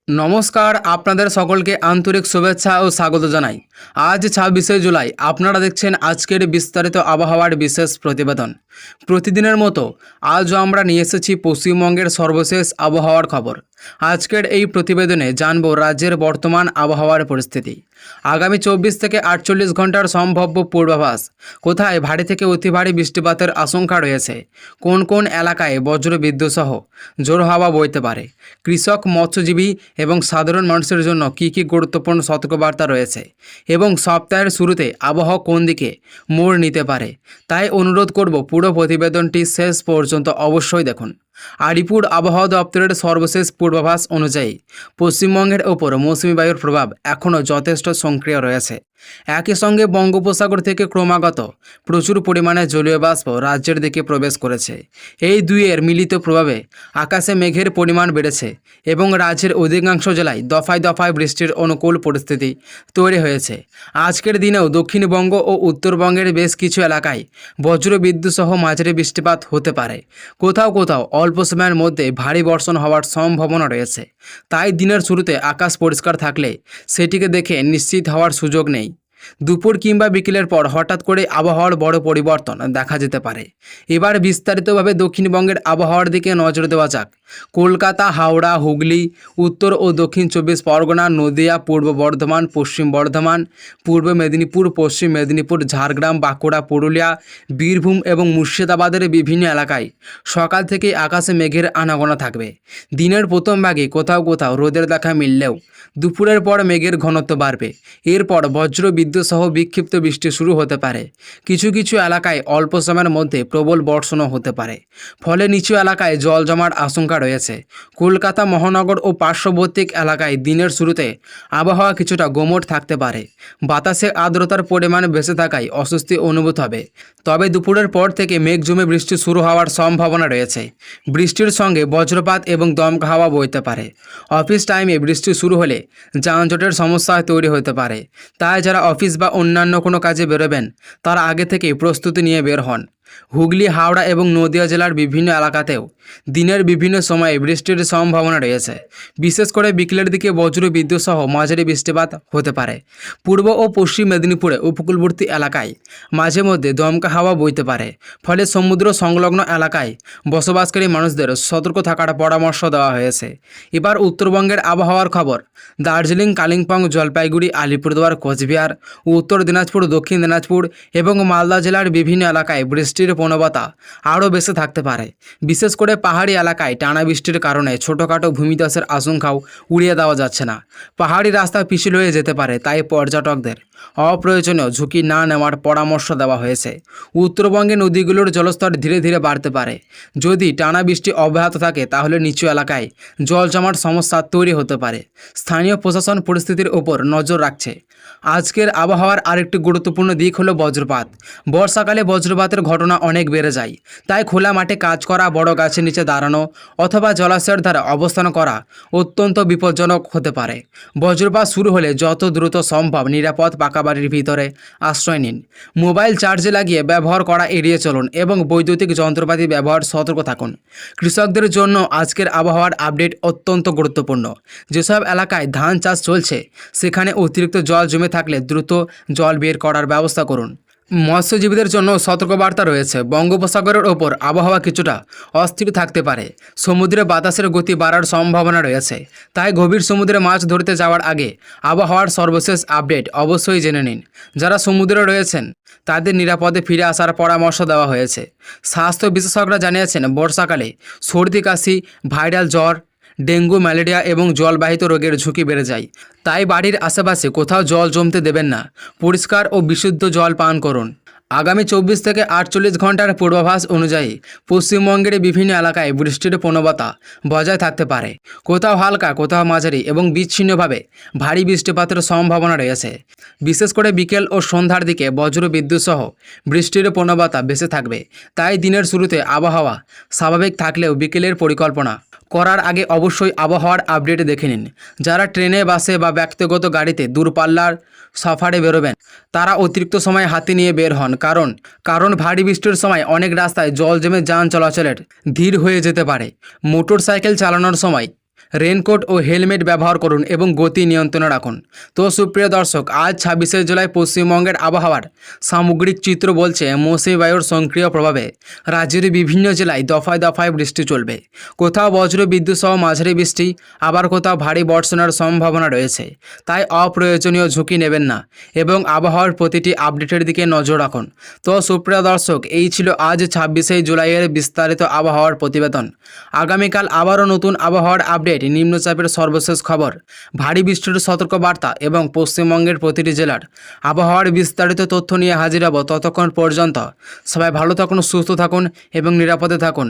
নমস্কার, আপনাদের সকলকে আন্তরিক শুভেচ্ছা ও স্বাগত জানাই। আজ ২৬শে জুলাই। আপনারা দেখছেন আজকের বিস্তারিত আবহাওয়ার বিশেষ প্রতিবেদন। প্রতিদিনের মতো আজও আমরা নিয়ে এসেছি পশ্চিমবঙ্গের সর্বশেষ আবহাওয়ার খবর। আজকের এই প্রতিবেদনে জানব রাজ্যের বর্তমান আবহাওয়ার পরিস্থিতি, আগামী ২৪ থেকে ৪৮ ঘন্টার সম্ভাব্য পূর্বাভাস, কোথায় ভারী থেকে অতি ভারী বৃষ্টিপাতের আশঙ্কা রয়েছে, কোন কোন এলাকায় বজ্রবিদ্যুৎ সহ জোর হাওয়া বইতে পারে, কৃষক, মৎস্যজীবী এবং সাধারণ মানুষের জন্য কী কী গুরুত্বপূর্ণ সতর্কবার্তা রয়েছে এবং সপ্তাহের শুরুতে আবহাওয়া কোন দিকে মোড় নিতে পারে। তাই অনুরোধ করব পুরো প্রতিবেদনটি শেষ পর্যন্ত অবশ্যই দেখুন। আলিপুর আবহাওয়া দপ্তরের সর্বশেষ পূর্বাভাস অনুযায়ী পশ্চিমবঙ্গের ওপর মৌসুমি বায়ুর প্রভাব এখনও যথেষ্ট সক্রিয় রয়েছে। একই সঙ্গে বঙ্গোপসাগর থেকে ক্রমাগত প্রচুর পরিমাণে জলীয় বাষ্প রাজ্যের দিকে প্রবেশ করেছে। এই দুইয়ের মিলিত প্রভাবে আকাশে মেঘের পরিমাণ বেড়েছে এবং রাজ্যের অধিকাংশ জেলায় দফায় দফায় বৃষ্টির অনুকূল পরিস্থিতি তৈরি হয়েছে। আজকের দিনেও দক্ষিণবঙ্গ ও উত্তরবঙ্গের বেশ কিছু এলাকায় বজ্রবিদ্যুৎ সহ মাঝারি বৃষ্টিপাত হতে পারে। কোথাও কোথাও অল্প সময়ের মধ্যে ভারী বর্ষণ হওয়ার সম্ভাবনা রয়েছে। তাই দিনের শুরুতে আকাশ পরিষ্কার থাকলে সেটিকে দেখে নিশ্চিত হওয়ার সুযোগ নেই। দুপুর কিংবা বিকেলের পর হঠাৎ করে আবহাওয়ার বড় পরিবর্তন দেখা যেতে পারে। এবার বিস্তারিতভাবে দক্ষিণবঙ্গের আবহাওয়ার দিকে নজর দেওয়া যাক। কলকাতা, হাওড়া, হুগলি, উত্তর ও দক্ষিণ ২৪ পরগনা, নদিয়া, পূর্ব বর্ধমান, পশ্চিম বর্ধমান, পূর্ব মেদিনীপুর, পশ্চিম মেদিনীপুর, ঝাড়গ্রাম, বাঁকুড়া, পুরুলিয়া, বীরভূম এবং মুর্শিদাবাদের বিভিন্ন এলাকায় সকাল থেকেই আকাশে মেঘের আনাগোনা থাকবে। দিনের প্রথম ভাগে কোথাও কোথাও রোদের দেখা মিললেও দুপুরের পর মেঘের ঘনত্ব বাড়বে। এরপর বজ্র বিদ্যুৎ সহ বিক্ষিপ্ত বৃষ্টি শুরু হতে পারে। কিছু কিছু এলাকায় অল্প সময়ের মধ্যে প্রবল বর্ষণও হতে পারে। ফলে নিচু এলাকায় জল জমার আশঙ্কা রয়েছে। কলকাতা মহানগর ও পার্শ্ববর্তী এলাকায় দিনের শুরুতে আবহাওয়া কিছুটা গুমোট থাকতে পারে। বাতাসে আর্দ্রতার পরিমাণ বেশি থাকায় অস্বস্তি অনুভূত হবে। তবে দুপুরের পর থেকে মেঘ জমে বৃষ্টি শুরু হওয়ার সম্ভাবনা রয়েছে। বৃষ্টির সঙ্গে বজ্রপাত এবং দমকা হাওয়া বইতে পারে। অফিস টাইমে বৃষ্টি শুরু হলে যানজটের সমস্যা তৈরি হতে পারে। তাই যারা অফিস বা অন্যান্য কোনো কাজে বেরোবেন তারা আগে থেকেই প্রস্তুতি নিয়ে বের হন। হুগলি, হাওড়া এবং নদিয়া জেলার বিভিন্ন এলাকাতেও দিনের বিভিন্ন সময়ে বৃষ্টির সম্ভাবনা রয়েছে। বিশেষ করে বিকেলের দিকে বজ্রবিদ্যুৎ সহ মাঝারি বৃষ্টিপাত হতে পারে। পূর্ব ও পশ্চিম মেদিনীপুরে উপকূলবর্তী এলাকায় মাঝে মধ্যে দমকা হাওয়া বইতে পারে। ফলে সমুদ্র সংলগ্ন এলাকায় বসবাসকারী মানুষদের সতর্ক থাকার পরামর্শ দেওয়া হয়েছে। এবার উত্তরবঙ্গের আবহাওয়ার খবর। দার্জিলিং, কালিম্পং, জলপাইগুড়ি, আলিপুরদুয়ার, কোচবিহার, উত্তর দিনাজপুর, দক্ষিণ দিনাজপুর এবং মালদা জেলার বিভিন্ন এলাকায় বৃষ্টির প্রবণতা আরও বেশি থাকতে পারে। বিশেষ করে পাহাড়ি এলাকায় টানা বৃষ্টির কারণে ছোটোখাটো ভূমিধসের আশঙ্কাও উড়িয়ে দেওয়া যাচ্ছে না। পাহাড়ি রাস্তা পিছল হয়ে যেতে পারে, তাই পর্যটকদের অপ্রয়োজনীয় ঝুঁকি না নেওয়ার পরামর্শ দেওয়া হয়েছে। উত্তরবঙ্গে নদীগুলোর জলস্তর ধীরে ধীরে বাড়তে পারে। যদি টানা বৃষ্টি অব্যাহত থাকে তাহলে নিচু এলাকায় জল জমার সমস্যা তৈরি হতে পারে। স্থানীয় প্রশাসন পরিস্থিতির ওপর নজর রাখছে। আজকের আবহাওয়ার আরেকটি গুরুত্বপূর্ণ দিক হলো বজ্রপাত। বর্ষাকালে বজ্রপাতের ঘটনা অনেক বেড়ে যায়। তাই খোলা মাঠে কাজ করা, বড় গাছের নিচে দাঁড়ানো অথবা জলাশয়ের ধারে অবস্থান করা অত্যন্ত বিপজ্জনক হতে পারে। বজ্রপাত শুরু হলে যত দ্রুত সম্ভব নিরাপদ পাকা বাড়ির ভিতরে আশ্রয় নিন। মোবাইল চার্জে লাগিয়ে ব্যবহার করা এড়িয়ে চলুন এবং বৈদ্যুতিক যন্ত্রপাতি ব্যবহার সতর্ক থাকুন। কৃষকদের জন্য আজকের আবহাওয়ার আপডেট অত্যন্ত গুরুত্বপূর্ণ। যেসব এলাকায় ধান চাষ চলছে সেখানে অতিরিক্ত জল জমে থাকলে দ্রুত জল বের করার ব্যবস্থা করুন। মৎস্যজীবীদের জন্য সতর্কবার্তা রয়েছে। বঙ্গোপসাগরের ওপর আবহাওয়া কিছুটা অস্থির থাকতে পারে। সমুদ্রে বাতাসের গতি বাড়ার সম্ভাবনা রয়েছে। তাই গভীর সমুদ্রে মাছ ধরতে যাওয়ার আগে আবহাওয়ার সর্বশেষ আপডেট অবশ্যই জেনে নিন। যারা সমুদ্রে রয়েছেন তাদের নিরাপদে ফিরে আসার পরামর্শ দেওয়া হয়েছে। স্বাস্থ্য বিশেষজ্ঞরা জানিয়েছেন বর্ষাকালে সর্দি, কাশি, ভাইরাল জ্বর, ডেঙ্গু, ম্যালেরিয়া এবং জলবাহিত রোগের ঝুঁকি বেড়ে যায়। তাই বাড়ির আশেপাশে কোথাও জল জমতে দেবেন না। পরিষ্কার ও বিশুদ্ধ জল পান করুন। আগামী ২৪ থেকে ৪৮ ঘন্টার পূর্বাভাস অনুযায়ী পশ্চিমবঙ্গের বিভিন্ন এলাকায় বৃষ্টির প্রবণতা বজায় থাকতে পারে। কোথাও হালকা, কোথাও মাঝারি এবং বিচ্ছিন্নভাবে ভারী বৃষ্টিপাতের সম্ভাবনা রয়েছে। বিশেষ করে বিকেল ও সন্ধ্যার দিকে বজ্রবিদ্যুৎ সহ বৃষ্টির প্রবণতা বেশি থাকবে। তাই দিনের শুরুতে আবহাওয়া স্বাভাবিক থাকলেও বিকেলের পরিকল্পনা করার আগে অবশ্যই আবহাওয়ার আপডেট দেখে নিন। যারা ট্রেনে, বাসে বা ব্যক্তিগত গাড়িতে দূরপাল্লার সফরে বেরোবেন তারা অতিরিক্ত সময় হাতে নিয়ে বের হন। কারণ ভারী বৃষ্টির সময় অনেক রাস্তায় জল জমে যান চলাচলের ধীর হয়ে যেতে পারে। মোটর সাইকেল চালানোর সময় রেনকোট ও হেলমেট ব্যবহার করুন এবং গতি নিয়ন্ত্রণে রাখুন। তো সুপ্রিয় দর্শক, আজ 26শে জুলাই পশ্চিমবঙ্গের আবহাওয়ার সামগ্রিক চিত্র বলছে মৌসুমী বায়ুর সক্রিয় প্রভাবে রাজ্যের বিভিন্ন জেলায় দফায় দফায় বৃষ্টি চলবে। কোথাও বজ্র বিদ্যুৎ সহ মাঝারি বৃষ্টি, আবার কোথাও ভারী বর্ষণের সম্ভাবনা রয়েছে। তাই অপ্রয়োজনীয় ঝুঁকি নেবেন না এবং আবহাওয়ার প্রতিটি আপডেটের দিকে নজর রাখুন। তো সুপ্রিয় দর্শক, এই ছিল আজ 26শে জুলাইয়ের বিস্তারিত আবহাওয়ার প্রতিবেদন। আগামীকাল আবারও নতুন আবহাওয়ার আপডেট, নিম্নচাপের সর্বশেষ খবর, ভারী বৃষ্টির সতর্কবার্তা এবং পশ্চিমবঙ্গের প্রতিটি জেলার আবহাওয়ার বিস্তারিত তথ্য নিয়ে হাজির হব। ততক্ষণ পর্যন্ত সবাই ভালো থাকুন, সুস্থ থাকুন এবং নিরাপদে থাকুন।